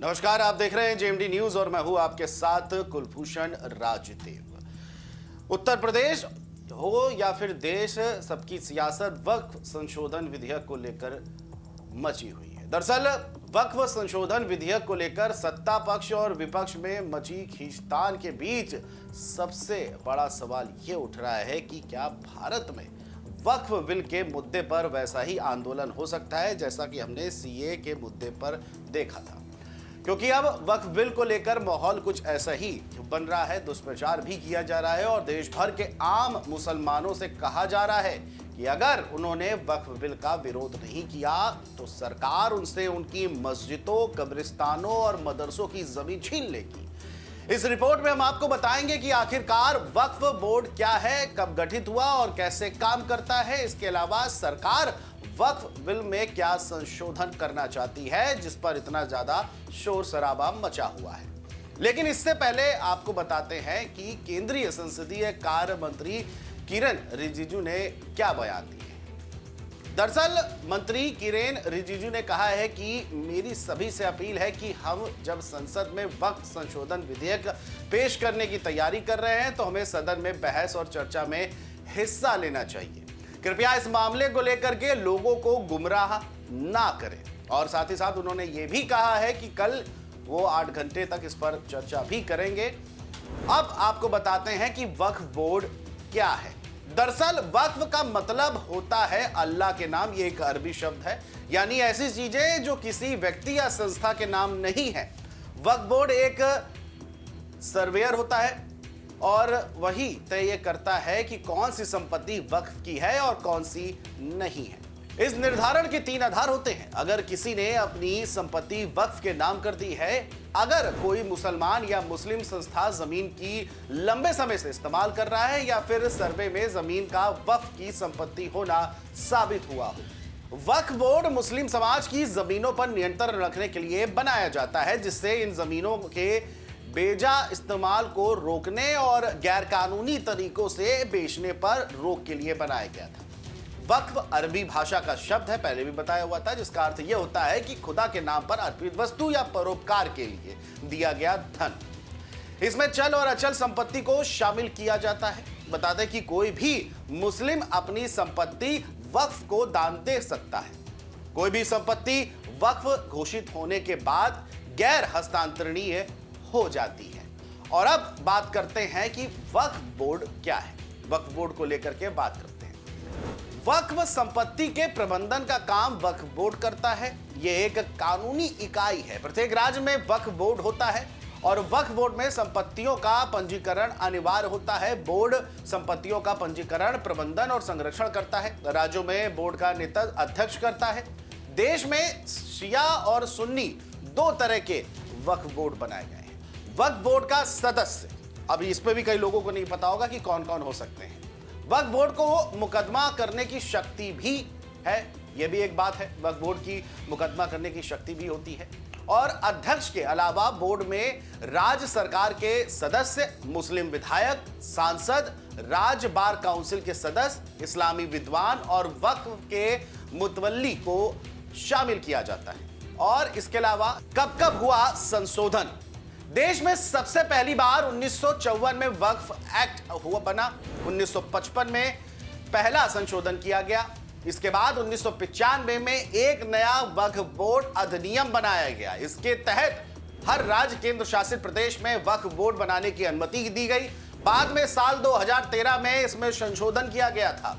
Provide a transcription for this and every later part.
नमस्कार, आप देख रहे हैं जेएमडी न्यूज और मैं हूं आपके साथ कुलभूषण राजदेव। उत्तर प्रदेश हो या फिर देश, सबकी सियासत वक्फ संशोधन विधेयक को लेकर मची हुई है। दरअसल वक्फ संशोधन विधेयक को लेकर सत्ता पक्ष और विपक्ष में मची खींचतान के बीच सबसे बड़ा सवाल ये उठ रहा है कि क्या भारत में वक्फ बिल के मुद्दे पर वैसा ही आंदोलन हो सकता है जैसा कि हमने सीए के मुद्दे पर देखा था। क्योंकि अब वक्फ बिल को लेकर माहौल कुछ ऐसा ही बन रहा है, दुष्प्रचार भी किया जा रहा है और देश भर के आम मुसलमानों से कहा जा रहा है कि अगर उन्होंने वक्फ बिल का विरोध नहीं किया तो सरकार उनसे उनकी मस्जिदों, कब्रिस्तानों और मदरसों की जमीन छीन लेगी। इस रिपोर्ट में हम आपको बताएंगे कि आखिरकार वक्फ बोर्ड क्या है, कब गठित हुआ और कैसे काम करता है। इसके अलावा सरकार वक्फ बिल में क्या संशोधन करना चाहती है जिस पर इतना ज्यादा शोर शराबा मचा हुआ है। लेकिन इससे पहले आपको बताते हैं कि केंद्रीय संसदीय कार्य मंत्री किरेन रिजिजू ने क्या बयान दिए। दरअसल मंत्री किरेन रिजिजू ने कहा है कि मेरी सभी से अपील है कि हम जब संसद में वक्फ संशोधन विधेयक पेश करने की तैयारी कर रहे हैं तो हमें सदन में बहस और चर्चा में हिस्सा लेना चाहिए। कृपया इस मामले को लेकर के लोगों को गुमराह ना करें। और साथ ही साथ उन्होंने ये भी कहा है कि कल वो 8 घंटे तक इस पर चर्चा भी करेंगे। अब आपको बताते हैं कि वक्फ बोर्ड क्या है। दरअसल वक्फ का मतलब होता है अल्लाह के नाम। ये एक अरबी शब्द है, यानी ऐसी चीजें जो किसी व्यक्ति या संस्था के नाम नहीं है। वक्फ बोर्ड एक सर्वेयर होता है और वही तय करता है कि कौन सी संपत्ति वक्फ की है और कौन सी नहीं है। इस निर्धारण के 3 आधार होते हैं। अगर किसी ने अपनी संपत्ति वक्फ के नाम कर दी है, अगर कोई मुसलमान या मुस्लिम संस्था जमीन की लंबे समय से इस्तेमाल कर रहा है या फिर सर्वे में जमीन का वक्फ की संपत्ति होना साबित हुआ हो। वक्फ बोर्ड मुस्लिम समाज की जमीनों पर नियंत्रण रखने के लिए बनाया जाता है, जिससे इन जमीनों के बेजा इस्तेमाल को रोकने और गैरकानूनी तरीकों से बेचने पर रोक के लिए बनाया गया था। वक्फ अरबी भाषा का शब्द है, पहले भी बताया हुआ था, जिसका अर्थ यह होता है कि खुदा के नाम पर अर्पित वस्तु या परोपकार के लिए दिया गया धन। इसमें चल और अचल संपत्ति को शामिल किया जाता है। बता दें कि कोई भी मुस्लिम अपनी संपत्ति वक्फ को दान दे सकता है। कोई भी संपत्ति वक्फ घोषित होने के बाद गैर हस्तांतरणीय हो जाती है। और अब बात करते हैं कि वक्फ बोर्ड क्या है। वक्फ बोर्ड को लेकर के बात करते हैं। वक्फ संपत्ति के प्रबंधन का काम वक्फ बोर्ड करता है। यह एक कानूनी इकाई है। प्रत्येक राज्य में वक्फ बोर्ड होता है और वक्फ बोर्ड में संपत्तियों का पंजीकरण अनिवार्य होता है। बोर्ड संपत्तियों का पंजीकरण, प्रबंधन और संरक्षण करता है। राज्यों में बोर्ड का नेतृत्व अध्यक्ष करता है। देश में शिया और सुन्नी 2 तरह के वक्फ बोर्ड बनाए गए हैं। वक्फ बोर्ड का सदस्य, अब इस पे भी कई लोगों को नहीं पता होगा कि कौन कौन हो सकते हैं। वक्फ बोर्ड को मुकदमा करने की शक्ति भी है, यह भी एक बात है। वक्फ बोर्ड की मुकदमा करने की शक्ति भी होती है। और अध्यक्ष के अलावा बोर्ड में राज्य सरकार के सदस्य, मुस्लिम विधायक, सांसद, राज्य बार काउंसिल के सदस्य, इस्लामी विद्वान और वक्फ के मुतवल्ली को शामिल किया जाता है। और इसके अलावा कब कब हुआ संशोधन। देश में सबसे पहली बार 1954 में वक्फ एक्ट हुआ बना। 1955 में पहला संशोधन किया गया। इसके बाद 1995 में एक नया वक्फ बोर्ड अधिनियम बनाया गया। इसके तहत हर राज्य केंद्र शासित प्रदेश में वक्फ बोर्ड बनाने की अनुमति दी गई। बाद में साल 2013 में इसमें संशोधन किया गया था।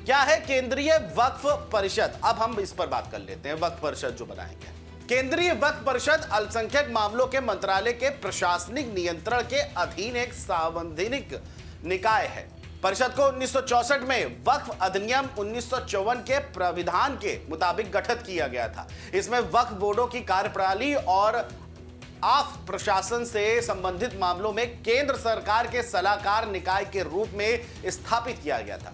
क्या है केंद्रीय वक्फ परिषद? अब हम इस पर बात कर लेते हैं। वक्फ परिषद जो बनाया गया, केंद्रीय वक्फ परिषद अल्पसंख्यक मामलों के मंत्रालय के प्रशासनिक नियंत्रण के अधीन एक संवैधानिक निकाय है। परिषद को 1964 में वक्फ अधिनियम 1954 के प्राविधान के मुताबिक गठित किया गया था। इसमें वक्फ बोर्डों की कार्यप्रणाली और आप प्रशासन से संबंधित मामलों में केंद्र सरकार के सलाहकार निकाय के रूप में स्थापित किया गया था।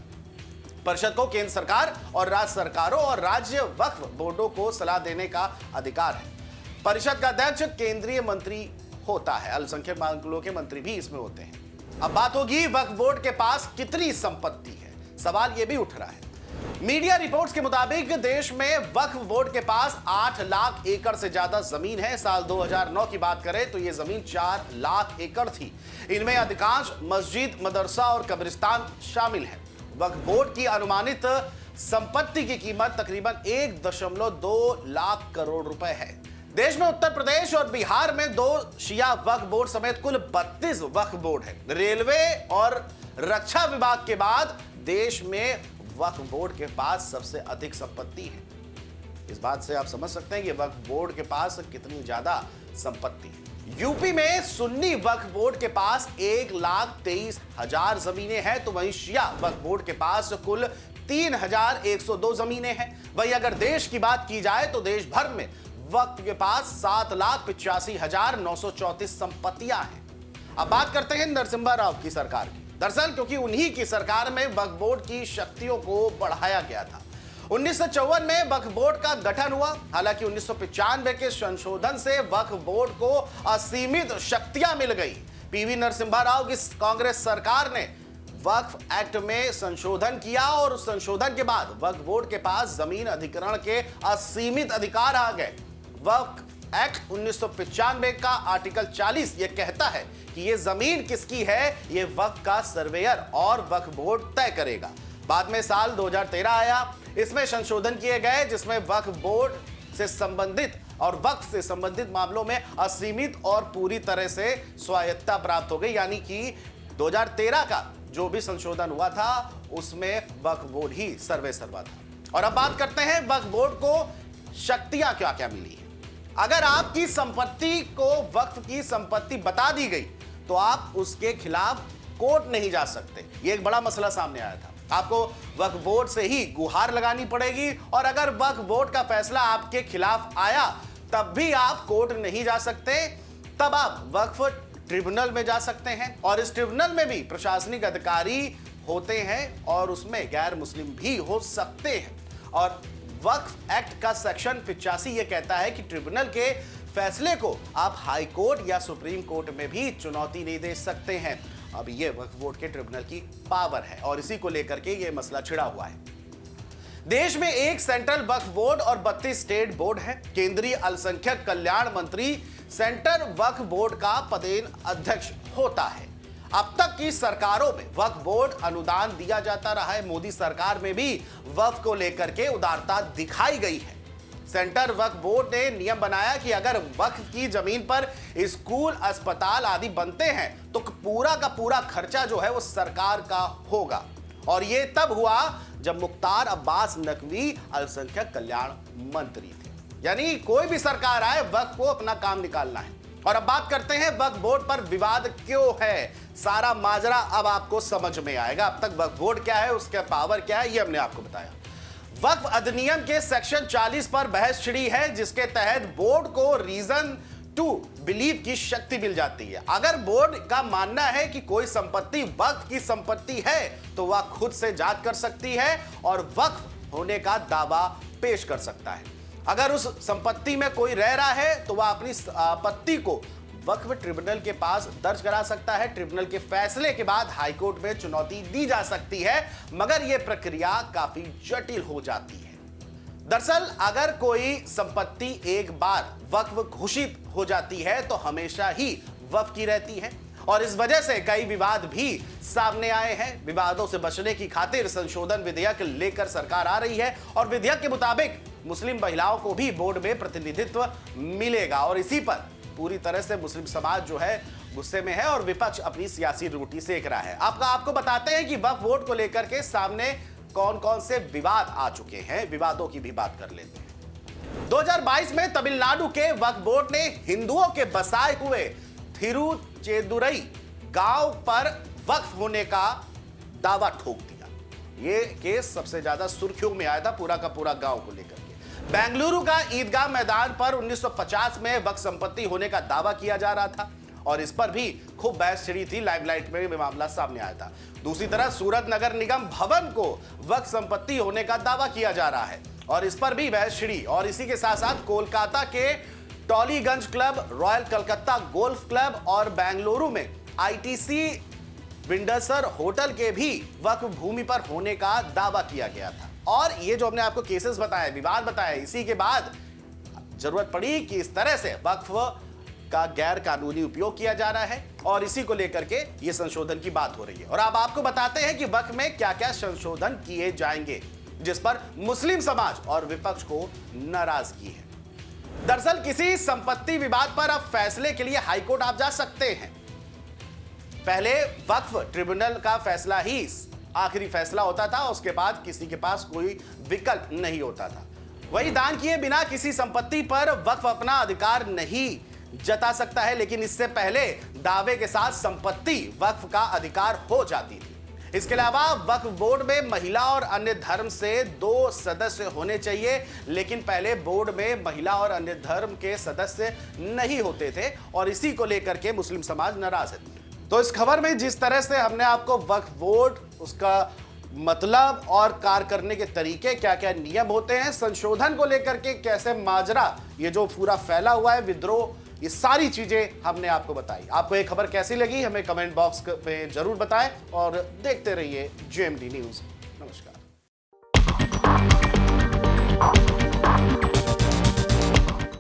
परिषद को केंद्र सरकार और राज्य सरकारों और राज्य वक्फ बोर्डों को सलाह देने का अधिकार है। परिषद का अध्यक्ष केंद्रीय मंत्री होता है। अल्पसंख्यक मामलों के मंत्री भी इसमें होते हैं। अब बात होगी वक्फ बोर्ड के पास कितनी संपत्ति है। सवाल यह भी उठ रहा है। मीडिया रिपोर्ट्स के मुताबिक देश में वक्फ बोर्ड के पास 8 लाख एकड़ से ज्यादा जमीन है। साल 2009 की बात करें तो यह जमीन 4 लाख एकड़ थी। इनमें अधिकांश मस्जिद, मदरसा और कब्रिस्तान शामिल है। वक्फ बोर्ड की अनुमानित संपत्ति की कीमत तकरीबन 1.2 लाख करोड़ रुपए है। देश में उत्तर प्रदेश और बिहार में 2 शिया वक्फ बोर्ड समेत कुल 32 वक्फ बोर्ड है। रेलवे और रक्षा विभाग के बाद देश में वक्फ बोर्ड के पास सबसे अधिक संपत्ति है। इस बात से आप समझ सकते हैं कि वक्फ बोर्ड के पास कितनी ज्यादा संपत्ति है। यूपी में सुन्नी वक्फ बोर्ड के पास 1,23,000 जमीनें हैं, तो वहीं शिया वक्फ बोर्ड के पास कुल 3,102 जमीनें हैं। वहीं अगर देश की बात की जाए तो देश भर में वक्फ के पास 7,85,934 संपत्तियां हैं। अब बात करते हैं नरसिम्हा राव की सरकार की। दरअसल क्योंकि उन्हीं की सरकार में वक्फ बोर्ड की शक्तियों को बढ़ाया गया था। 1954 में वक्फ बोर्ड का गठन हुआ। हालांकि 1995 के संशोधन से वक्फ बोर्ड को असीमित शक्तियां मिल गई। पीवी नरसिम्हा राव की कांग्रेस सरकार ने वक्फ एक्ट में संशोधन किया और उस संशोधन के बाद वक्फ बोर्ड के पास जमीन अधिग्रहण के असीमित अधिकार आ गए। वक्फ एक्ट 1995 का आर्टिकल 40 यह कहता है कि यह जमीन किसकी है, यह वक्फ का सर्वेयर और वक्फ बोर्ड तय करेगा। बाद में साल 2013 आया, इसमें संशोधन किए गए जिसमें वक्फ बोर्ड से संबंधित और वक्फ से संबंधित मामलों में असीमित और पूरी तरह से स्वायत्तता प्राप्त हो गई। यानी कि 2013 का जो भी संशोधन हुआ था उसमें वक्फ बोर्ड ही सर्वे सर्वा था। और अब बात करते हैं वक्फ बोर्ड को शक्तियां क्या क्या मिली है। अगर आपकी संपत्ति को वक्फ की संपत्ति बता दी गई तो आप उसके खिलाफ कोर्ट नहीं जा सकते। यह एक बड़ा मसला सामने आया था। आपको वक्फ बोर्ड से ही गुहार लगानी पड़ेगी और अगर वक्फ बोर्ड का फैसला आपके खिलाफ आया तब भी आप कोर्ट नहीं जा सकते। तब आप वक्फ ट्रिब्यूनल में जा सकते हैं और इस ट्रिब्यूनल में भी प्रशासनिक अधिकारी होते हैं और उसमें गैर मुस्लिम भी हो सकते हैं। और वक्फ एक्ट का सेक्शन 85 यह कहता है कि ट्रिब्यूनल के फैसले को आप हाई कोर्ट या सुप्रीम कोर्ट में भी चुनौती नहीं दे सकते हैं। अब ये वक्फ बोर्ड के ट्रिब्यूनल की पावर है और इसी को लेकर के ये मसला छिड़ा हुआ है। देश में एक सेंट्रल वक्फ बोर्ड और 32 स्टेट बोर्ड है। केंद्रीय अल्पसंख्यक कल्याण मंत्री सेंटर वक्फ बोर्ड का पदेन अध्यक्ष होता है। अब तक की सरकारों में वक्फ बोर्ड अनुदान दिया जाता रहा है। मोदी सरकार में भी वक्फ को लेकर के उदारता दिखाई गई है। सेंटर वक्फ बोर्ड ने नियम बनाया कि अगर वक्फ की जमीन पर स्कूल, अस्पताल आदि बनते हैं तो पूरा का पूरा खर्चा जो है वो सरकार का होगा। और ये तब हुआ जब मुख्तार अब्बास नकवी अल्पसंख्यक कल्याण मंत्री थे। यानी कोई भी सरकार आए, वक्फ को अपना काम निकालना है। और अब बात करते हैं वक्फ बोर्ड पर विवाद क्यों है। सारा माजरा अब आपको समझ में आएगा। अब तक वक्फ बोर्ड क्या है, उसका पावर क्या है, ये हमने आपको बताया। वक्फ अधिनियम के सेक्शन 40 पर बहस छिड़ी है, जिसके तहत बोर्ड को रीजन टू बिलीव की शक्ति मिल जाती है। अगर बोर्ड का मानना है कि कोई संपत्ति वक्फ की संपत्ति है तो वह खुद से जांच कर सकती है और वक्फ होने का दावा पेश कर सकता है। अगर उस संपत्ति में कोई रह रहा है तो वह अपनी आपत्ति को वक्फ ट्रिब्यूनल के पास दर्ज करा सकता है। ट्रिब्यूनल के फैसले के बाद हाईकोर्ट में चुनौती दी जा सकती है, मगर यह प्रक्रिया काफी जटिल हो जाती है। दरअसल अगर कोई संपत्ति एक बार वक्फ घोषित हो जाती है तो हमेशा ही वक्फ की रहती है और इस वजह से कई विवाद भी सामने आए हैं। विवादों से बचने की खातिर संशोधन विधेयक लेकर सरकार आ रही है और विधेयक के मुताबिक मुस्लिम महिलाओं को भी बोर्ड में प्रतिनिधित्व मिलेगा और इसी पर पूरी तरह से मुस्लिम समाज जो है गुस्से में है और विपक्ष अपनी सियासी रोटी सेक रहा है। आपको बताते हैं कि वक्फ बोर्ड को लेकर के सामने कौन कौन से विवाद आ चुके हैं। विवादों की भी बात कर लेते हैं। 2022 में तमिलनाडु के वक्फ बोर्ड ने हिंदुओं के बसाए हुए थिरुचेदुरई गांव पर वक्फ होने का दावा ठोक दिया। यह केस सबसे ज्यादा सुर्खियों में आया था, पूरा का पूरा गांव को लेकर के। बेंगलुरु का ईदगाह मैदान पर 1950 में वक्फ संपत्ति होने का दावा किया जा रहा था और इस पर भी खूब बहस छिड़ी थी। लाइमलाइट में भी मामला सामने आया था। दूसरी तरफ सूरत नगर निगम भवन को वक्फ संपत्ति होने का दावा किया जा रहा है और इस पर भी बहस छिड़ी। और इसी के साथ साथ कोलकाता के Tollygunge club, royal Calcutta golf club और बेंगलुरु में आईटीसी विंडसर होटल के भी वक्फ भूमि पर होने का दावा किया गया था। और ये जो हमने आपको केसेस बताए, विवाद बताए, इसी के बाद जरूरत पड़ी कि इस तरह से वक्फ का गैर कानूनी उपयोग किया जा रहा है और इसी को लेकर के ये संशोधन की बात हो रही है। और अब आपको बताते हैं कि वक्फ में क्या क्या संशोधन किए जाएंगे, जिस पर मुस्लिम समाज और विपक्ष को नाराजगी है। दरअसल किसी संपत्ति विवाद पर अब फैसले के लिए हाईकोर्ट आप जा सकते हैं। पहले वक्फ ट्रिब्यूनल का फैसला ही आखिरी फैसला होता था, उसके बाद किसी के पास कोई विकल्प नहीं होता था। वही दान किए बिना किसी संपत्ति पर वक्फ अपना अधिकार नहीं जता सकता है, लेकिन इससे पहले दावे के साथ संपत्ति वक्फ का अधिकार हो जाती थी। इसके अलावा वक्फ बोर्ड में महिला और अन्य धर्म से 2 सदस्य होने चाहिए, लेकिन पहले बोर्ड में महिला और अन्य धर्म के सदस्य नहीं होते थे और इसी को लेकर के मुस्लिम समाज नाराज है। तो इस खबर में जिस तरह से हमने आपको वक्फ बोर्ड, उसका मतलब और कार्य करने के तरीके, क्या क्या नियम होते हैं, संशोधन को लेकर के कैसे माजरा ये जो पूरा फैला हुआ है विद्रोह, ये सारी चीजें हमने आपको बताई। आपको ये खबर कैसी लगी हमें कमेंट बॉक्स पे जरूर बताएं और देखते रहिए जेएमडी न्यूज़।